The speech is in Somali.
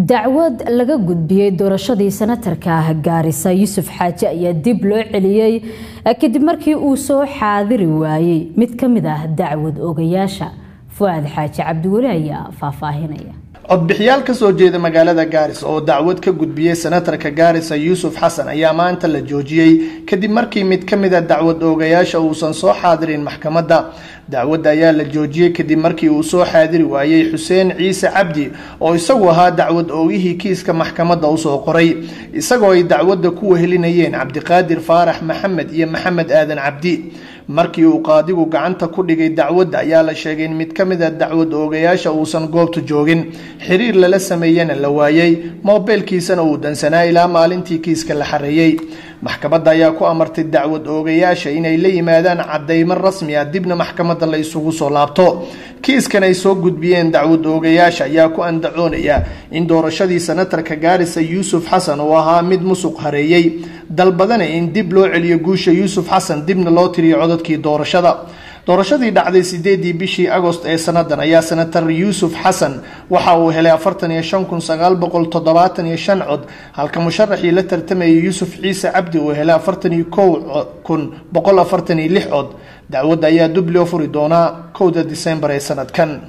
dacwad laga gudbiyay doorashadii senatarka Gaarisa Yuusuf Xaaji ayaa dib loo celiyay kadib markii uu soo xaadiri waayay mid kamid ah dacwad ogayaasha Fuad Xaaji Cabdiwali ayaa faahfaahinaya codbixiyaal ka soo jeeda magaalada Gaarisa oo dacwad ka gudbiyay senatarka Gaarisa Yuusuf Xasan ayaa maanta la joojiyay kadib markii mid kamid ah dacwad ogayaasha uusan soo xaadirin maxkamadda dacwadda ayaa la joojiyay kadib markii uu soo xaadiri waayay Xuseen Ciise Cabdi oo isagu ahaa dacwad oogihii kiiska maxkamadda u soo qoray isagoo ay dacwadda ku wehelinayeen Cabdiqaadir Faarax Maxamed iyo Maxamed Aadan Cabdi markii uu qaadigu gacanta ku dhigay dacwadda ayaa la sheegay in mid kamid ah dacwad oogayaasha uusan goobta joogin xiriir lala sameeyana la waayay moobilkiisana uu dansanaa ilaa maalintii kiiska la xareeyay maxkamadda ayaa ku amartay dacwad oogayaasha inay la yimaadaan cadeymo rasmi ah dibna maxkamadda la isugu soo laabto kiiskan ay soo gudbiyeen dacwad oogayaasha ayaa ku andacoonaya in doorashadii senatarka Gaarisa Yuusuf Xasan oo ahaa mid musuq hareeyay dalbadana in dib loo celiyo guusha Yuusuf Xasan dibna loo tiriyo codadkii doorashadii dhacday 8 bishii Agost ee sanadan ayaa senatar Yuusuf Xasan waxa uu helay 45975 cod halka musharaxii la tartamayay Yuusuf Ciise Cabdi uu helay 41146 cod dacwadda ayaa dib loo furi doonaa 1 December ee sanadkan